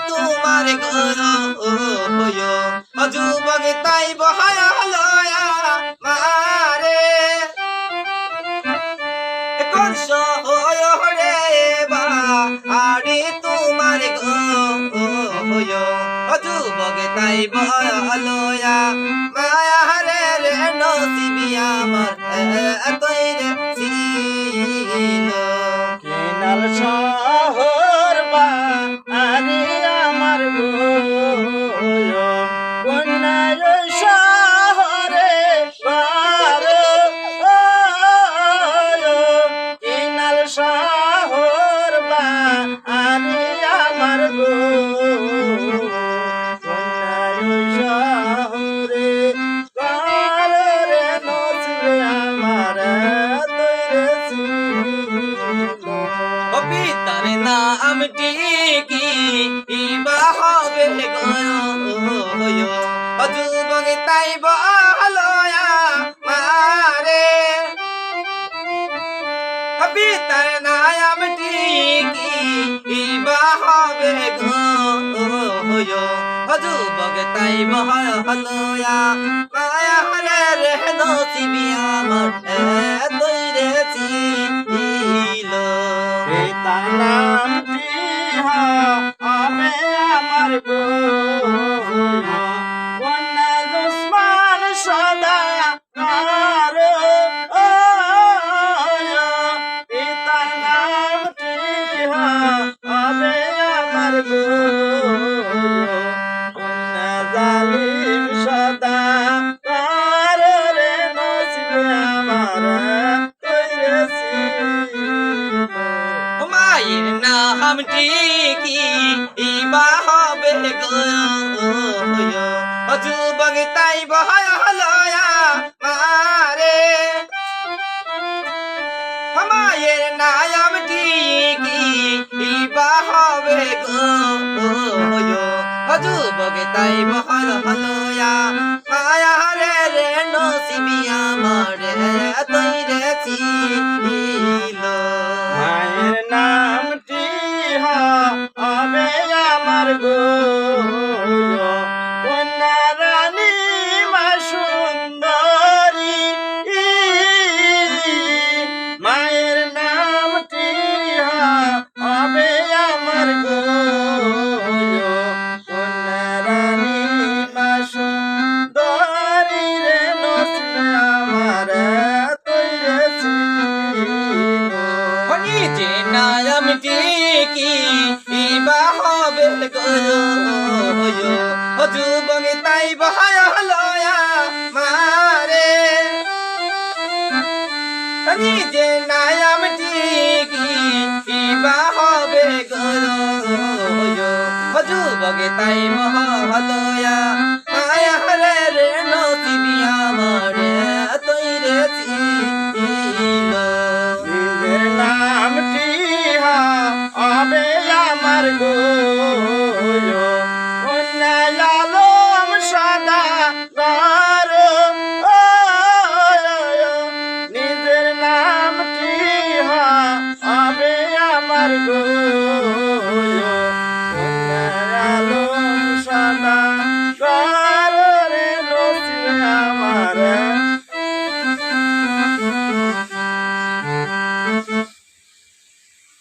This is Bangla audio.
তোমার যুবক তাই বহায়া মারে কোন শহরে বাড়ি তোমার যুবক তাই বহায়া মায়া রে রে নসিবি আমার এতই রে ছিল কেনাল শহর বাড়ি আমার কন্যায় শহরে কেনাল শহর বাড়ি আমার কন্যায় শহরে রে নসিবে আমার পিতার নামটি কি ইবা হবে যুবক তাই বলয়া মারে পিতার নামটি কি ইবা হবে যুবক তাই বলয়া মায়া রে রে নসিবি আমার এতই রে ছিল তার নামটি হবে আমার কন্যা দুশ্মন সদা পিতার নামটি হবে আমার কন্যা জালিম সদা রে নসিবে আমার মায়ের নামটি কি ইবা হবে যুবক তাই বহায়া মারে মায়ের নামটি কি ইবা হবে যুবক তাই বহায়া মায়া রে রে নসিবি আমার এতই রে ছিল মায়ের নামটি হবে আমার কন্যা রানী মা সুন্দরী মায়ের নামটি হবে আমার কন্যা রানী মা সুন্দরী রে নসিবে আমার যে নামটি কি ইবা হবে যুবক তাই বহায়া মারে যে নামটি কি ইবা হবে যুবক তাই বহায়া মায়া রে রে নসিবি আমার এতই রে ছিল নামটি হবে আমার কন্যায়ালম সদা নিজের নামটি হবে আমার